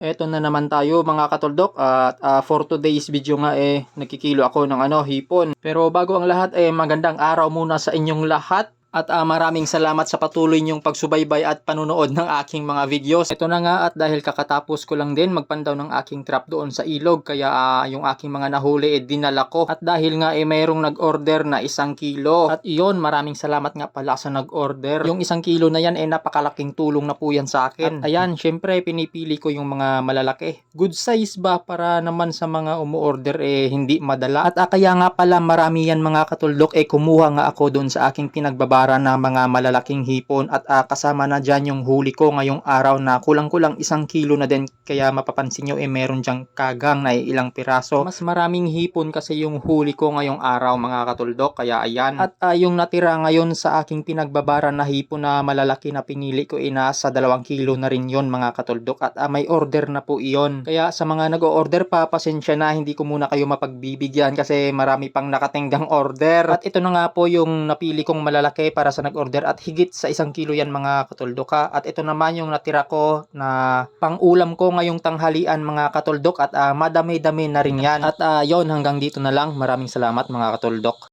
Eto na naman tayo mga katuldok at for today's video nga nagkikilo ako ng hipon. Pero bago ang lahat magandang araw muna sa inyong lahat. At maraming salamat sa patuloy niyong pagsubaybay at panunood ng aking mga videos. Ito na nga at dahil kakatapos ko lang din magpandaw ng aking trap doon sa ilog. Kaya yung aking mga nahuli dinala ko. At dahil nga mayroong nag-order na 1 kilo. At iyon, maraming salamat nga pala sa nag-order. Yung 1 kilo na yan napakalaking tulong na po yan sa akin. At ayan, syempre pinipili ko yung mga malalaki. Good size ba para naman sa mga umu-order hindi madala. At kaya nga pala marami yan mga katuldok kumuha nga ako doon sa aking pinagbaba na mga malalaking hipon at kasama na dyan yung huli ko ngayong araw na kulang-kulang 1 kilo na din. Kaya mapapansin nyo meron dyang kagang na ilang piraso. Mas maraming hipon kasi yung huli ko ngayong araw mga katuldok. Kaya ayan. At yung natira ngayon sa aking pinagbabara na hipon na malalaki na pinili ko nasa 2 kilo na rin yon mga katuldok. At may order na po iyon. Kaya sa mga nag-o-order pa, pasensya na, hindi ko muna kayo mapagbibigyan kasi marami pang nakatinggang order. At ito na nga po yung napili kong malalaki para sa nag-order at higit sa 1 kilo yan mga katuldok ha. At ito naman yung natira ko na pang-ulam ko ngayong tanghalian mga katuldok at madami-dami na rin yan. At yon, hanggang dito na lang. Maraming salamat mga katuldok.